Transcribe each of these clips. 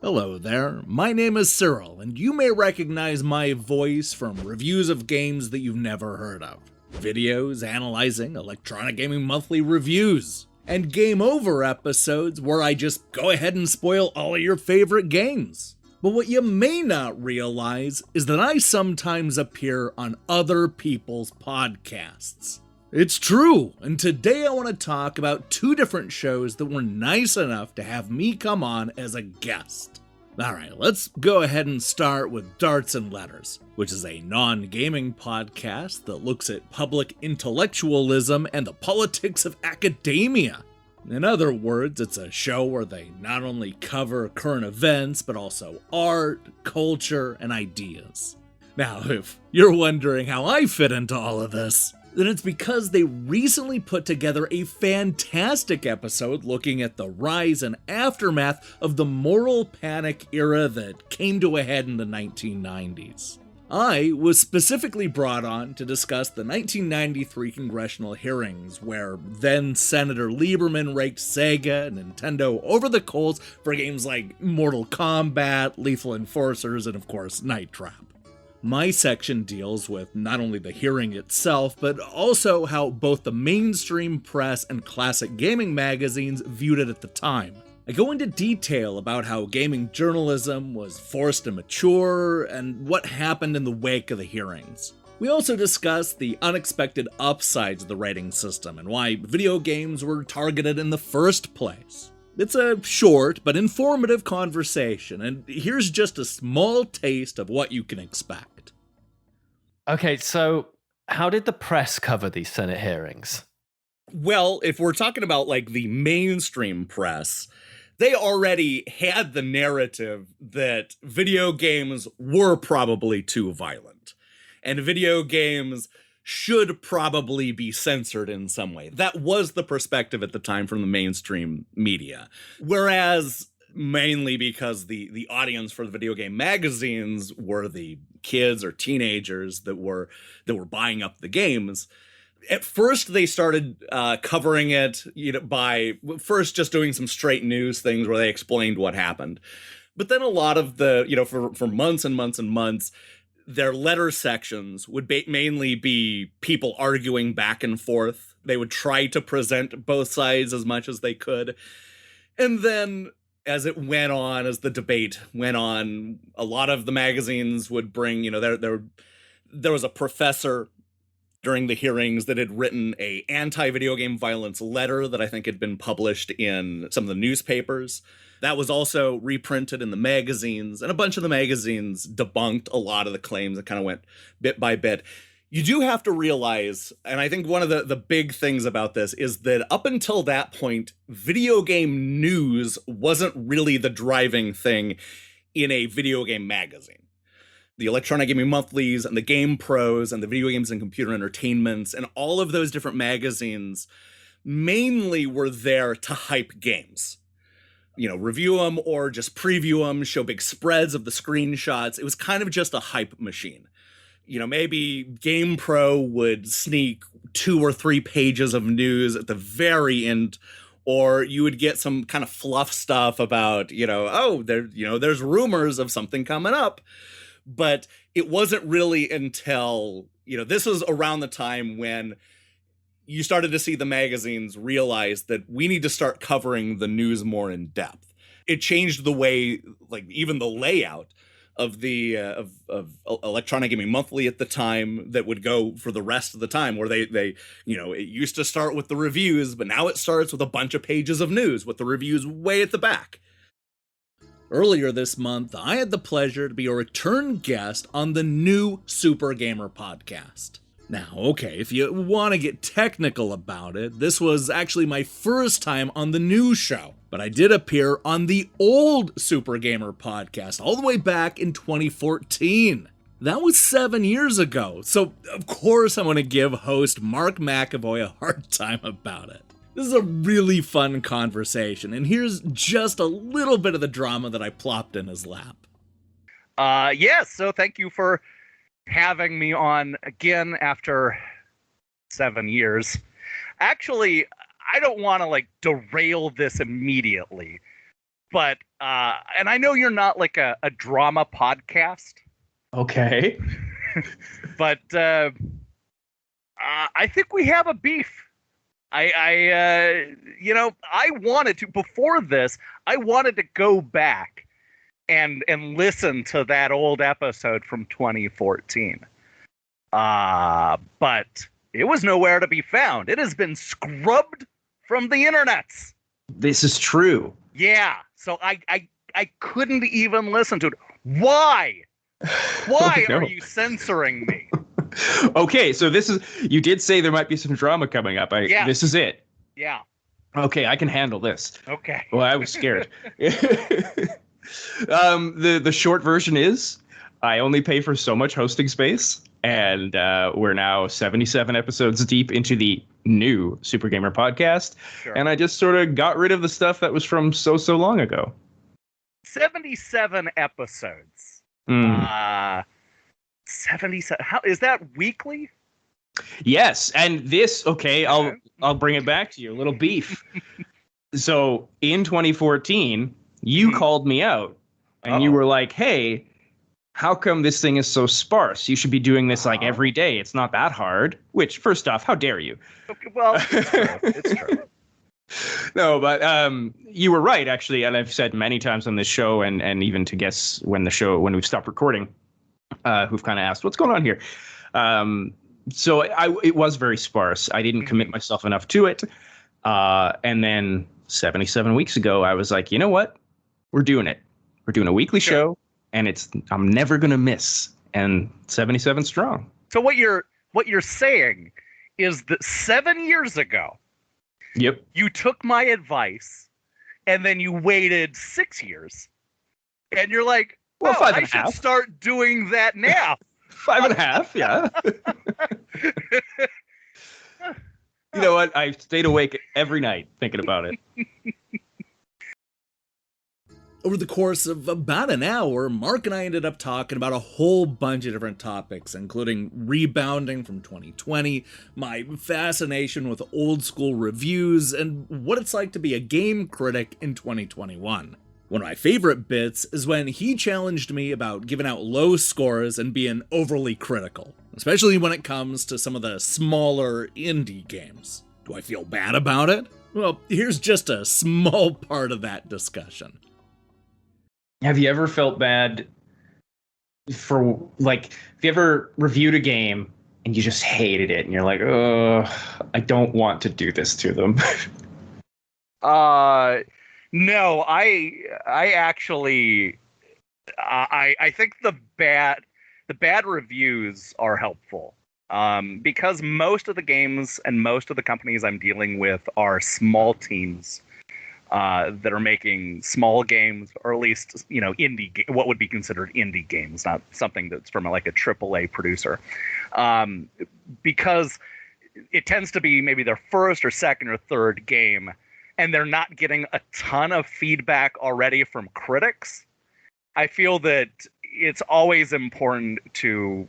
Hello there, my name is Cyril, and you may recognize my voice from reviews of games that you've never heard of, videos analyzing Electronic Gaming Monthly reviews, and Game Over episodes where I just go ahead and spoil all of your favorite games. But what you may not realize is that I sometimes appear on other people's podcasts. It's true, and today I want to talk about two different shows that were nice enough to have me come on as a guest. Alright, let's go ahead and start with Darts and Letters, which is a non-gaming podcast that looks at public intellectualism and the politics of academia. In other words, it's a show where they not only cover current events, but also art, culture, and ideas. Now, if you're wondering how I fit into all of this, then it's because they recently put together a fantastic episode looking at the rise and aftermath of the moral panic era that came to a head in the 1990s. I was specifically brought on to discuss the 1993 congressional hearings where then Senator Lieberman raked Sega and Nintendo over the coals for games like Mortal Kombat, Lethal Enforcers, and of course Night Trap. My section deals with not only the hearing itself, but also how both the mainstream press and classic gaming magazines viewed it at the time. I go into detail about how gaming journalism was forced to mature and what happened in the wake of the hearings. We also discuss the unexpected upsides of the rating system and why video games were targeted in the first place. It's a short but informative conversation, and here's just a small taste of what you can expect. Okay, so how did the press cover these Senate hearings? Well, if we're talking about like the mainstream press, they already had the narrative that video games were probably too violent, and video games should probably be censored in some way. That was the perspective at the time from the mainstream media. Whereas, mainly because the audience for the video game magazines were the kids or teenagers that were buying up the games. At first, they started covering it, by first just doing some straight news things where they explained what happened. But then a lot of the, for months and months and months, their letter sections would mainly be people arguing back and forth. They would try to present both sides as much as they could. And then as it went on, as the debate went on, a lot of the magazines would bring, there was a professor during the hearings that had written a anti-video game violence letter that I think had been published in some of the newspapers. That was also reprinted in the magazines, and a bunch of the magazines debunked a lot of the claims that kind of went bit by bit. You do have to realize, and I think one of the big things about this is that up until that point, video game news wasn't really the driving thing in a video game magazine. The Electronic Gaming Monthlies and the Game Pros and the Video Games and Computer Entertainments and all of those different magazines mainly were there to hype games. Review them or just preview them, show big spreads of the screenshots. It was kind of just a hype machine. Maybe Game Pro would sneak 2 or 3 pages of news at the very end, or you would get some kind of fluff stuff about, there's rumors of something coming up. But it wasn't really until, this was around the time when you started to see the magazines realize that we need to start covering the news more in depth. It changed the way, like even the layout of the of Electronic Gaming Monthly at the time that would go for the rest of the time, where they it used to start with the reviews, but now it starts with a bunch of pages of news with the reviews way at the back. Earlier this month, I had the pleasure to be a return guest on the new Super Gamer podcast. Now, okay, if you want to get technical about it, this was actually my first time on the new show, but I did appear on the old Super Gamer podcast all the way back in 2014. That was 7 years ago, so of course I'm going to give host Mark McAvoy a hard time about it. This is a really fun conversation, and here's just a little bit of the drama that I plopped in his lap. Yes, so thank you for having me on again after 7 years. Actually, I don't want to derail this immediately, But and I know you're not like a drama podcast, Okay. but I think we have a beef. I wanted to, before this, I wanted to go back and listen to that old episode from 2014. But it was nowhere to be found. It has been scrubbed from the internets. This is true. Yeah. So I couldn't even listen to it. Why? Why Oh, no. are you censoring me? Okay, so you did say there might be some drama coming up. Yeah. This is it. Yeah. Okay, I can handle this. Okay. Well, I was scared. The short version is I only pay for so much hosting space, and we're now 77 episodes deep into the new Super Gamer podcast, Sure. and I just sort of got rid of the stuff that was from so long ago. 77 episodes. 77. How is that weekly? Yes, and this, okay, I'll bring it back to you. A little beef. So in 2014, you called me out, and you were like, "Hey, how come this thing is so sparse? You should be doing this like every day. It's not that hard." Which, first off, how dare you? Okay, well, it's true. It's true. No, but you were right, actually, and I've said many times on this show, and even to guests when we've stopped recording, who've kind of asked, "What's going on here?" So it was very sparse. I didn't commit myself enough to it. And then 77 weeks ago, I was like, you know what? We're doing it. We're doing a weekly show, and I'm never going to miss. And 77 strong. So what you're saying is that 7 years ago, Yep. you took my advice, and then you waited 6 years, and you're like, Well, 5 and I a should half. start doing that now. 5.5, yeah. You know what? I stayed awake every night thinking about it. Over the course of about an hour, Mark and I ended up talking about a whole bunch of different topics, including rebounding from 2020, my fascination with old school reviews, and what it's like to be a game critic in 2021. One of my favorite bits is when he challenged me about giving out low scores and being overly critical, especially when it comes to some of the smaller indie games. Do I feel bad about it? Well, here's just a small part of that discussion. Have you ever felt bad for, like, have you ever reviewed a game and you just hated it and you're like, oh, I don't want to do this to them? No, I actually, I think the bad reviews are helpful, because most of the games and most of the companies I'm dealing with are small teams that are making small games, or at least, what would be considered indie games, not something that's from like a AAA producer, because it tends to be maybe their first or second or third game, and they're not getting a ton of feedback already from critics. I feel that it's always important to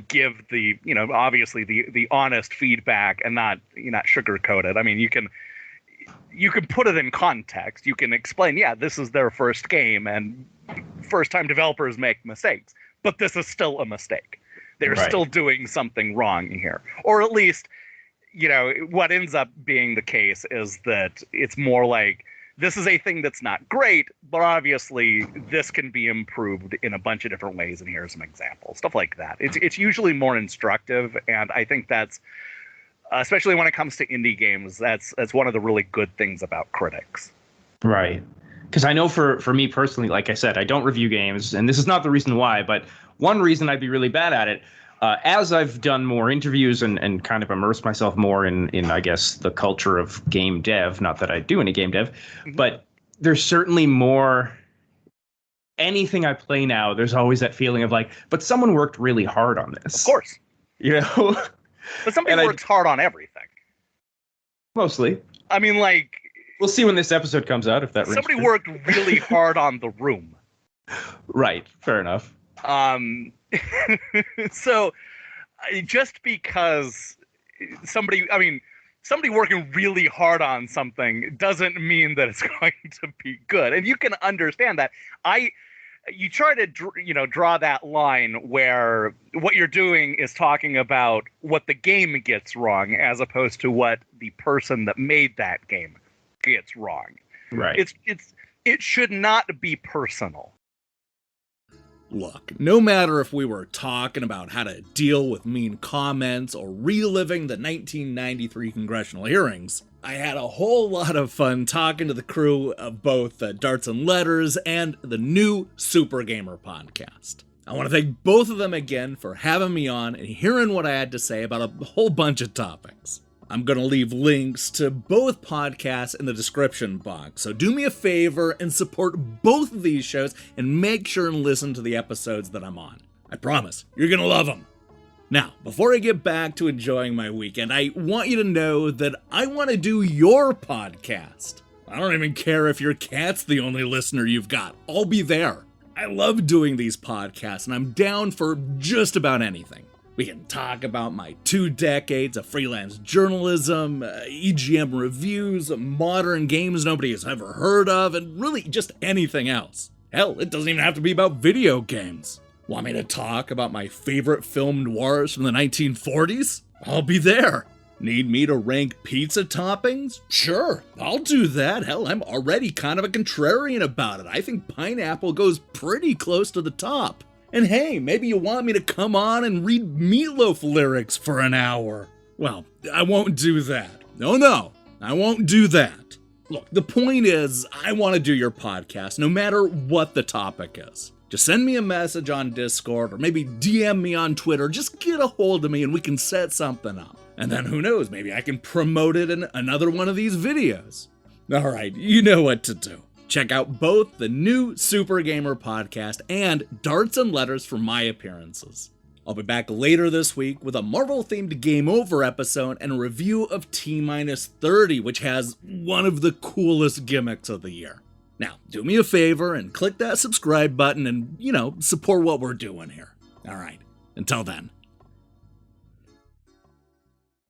give the, obviously the honest feedback and not sugarcoat it. I mean, you can put it in context. You can explain, yeah, this is their first game and first time developers make mistakes, but this is still a mistake. They're Right. still doing something wrong here. Or at least, what ends up being the case is that it's more like, this is a thing that's not great, but obviously this can be improved in a bunch of different ways, and here's some examples. Stuff like that. It's usually more instructive, and I think that's, especially when it comes to indie games, that's one of the really good things about critics. Right. Because I know for me personally, like I said, I don't review games, and this is not the reason why, but one reason I'd be really bad at it, as I've done more interviews and kind of immersed myself more in, I guess, the culture of game dev, not that I do any game dev, but there's certainly more. Anything I play now, there's always that feeling of like, but someone worked really hard on this. Of course. But somebody And works hard on everything. Mostly. I mean, like, We'll see when this episode comes out if that rings somebody true. worked really hard on The Room. Right. Fair enough. So just because somebody somebody working really hard on something doesn't mean that it's going to be good. And you can understand that. You try to draw that line where what you're doing is talking about what the game gets wrong as opposed to what the person that made that game gets wrong. Right. It should not be personal. Look, no matter if we were talking about how to deal with mean comments or reliving the 1993 congressional hearings, I had a whole lot of fun talking to the crew of both Darts and Letters and the new Super Gamer podcast. I want to thank both of them again for having me on and hearing what I had to say about a whole bunch of topics. I'm going to leave links to both podcasts in the description box, so do me a favor and support both of these shows and make sure and listen to the episodes that I'm on. I promise, you're going to love them. Now, before I get back to enjoying my weekend, I want you to know that I want to do your podcast. I don't even care if your cat's the only listener you've got. I'll be there. I love doing these podcasts, and I'm down for just about anything. We can talk about my 2 decades of freelance journalism, EGM reviews, modern games nobody has ever heard of, and really just anything else. Hell, it doesn't even have to be about video games. Want me to talk about my favorite film noirs from the 1940s? I'll be there. Need me to rank pizza toppings? Sure, I'll do that. Hell, I'm already kind of a contrarian about it. I think pineapple goes pretty close to the top. And hey, maybe you want me to come on and read Meatloaf lyrics for an hour. Well, I won't do that. No, I won't do that. Look, the point is, I want to do your podcast no matter what the topic is. Just send me a message on Discord or maybe DM me on Twitter. Just get a hold of me and we can set something up. And then who knows, maybe I can promote it in another one of these videos. All right, you know what to do. Check out both the new Super Gamer podcast and Darts and Letters for my appearances. I'll be back later this week with a Marvel-themed Game Over episode and a review of T-30, which has one of the coolest gimmicks of the year. Now, do me a favor and click that subscribe button and, support what we're doing here. All right, until then.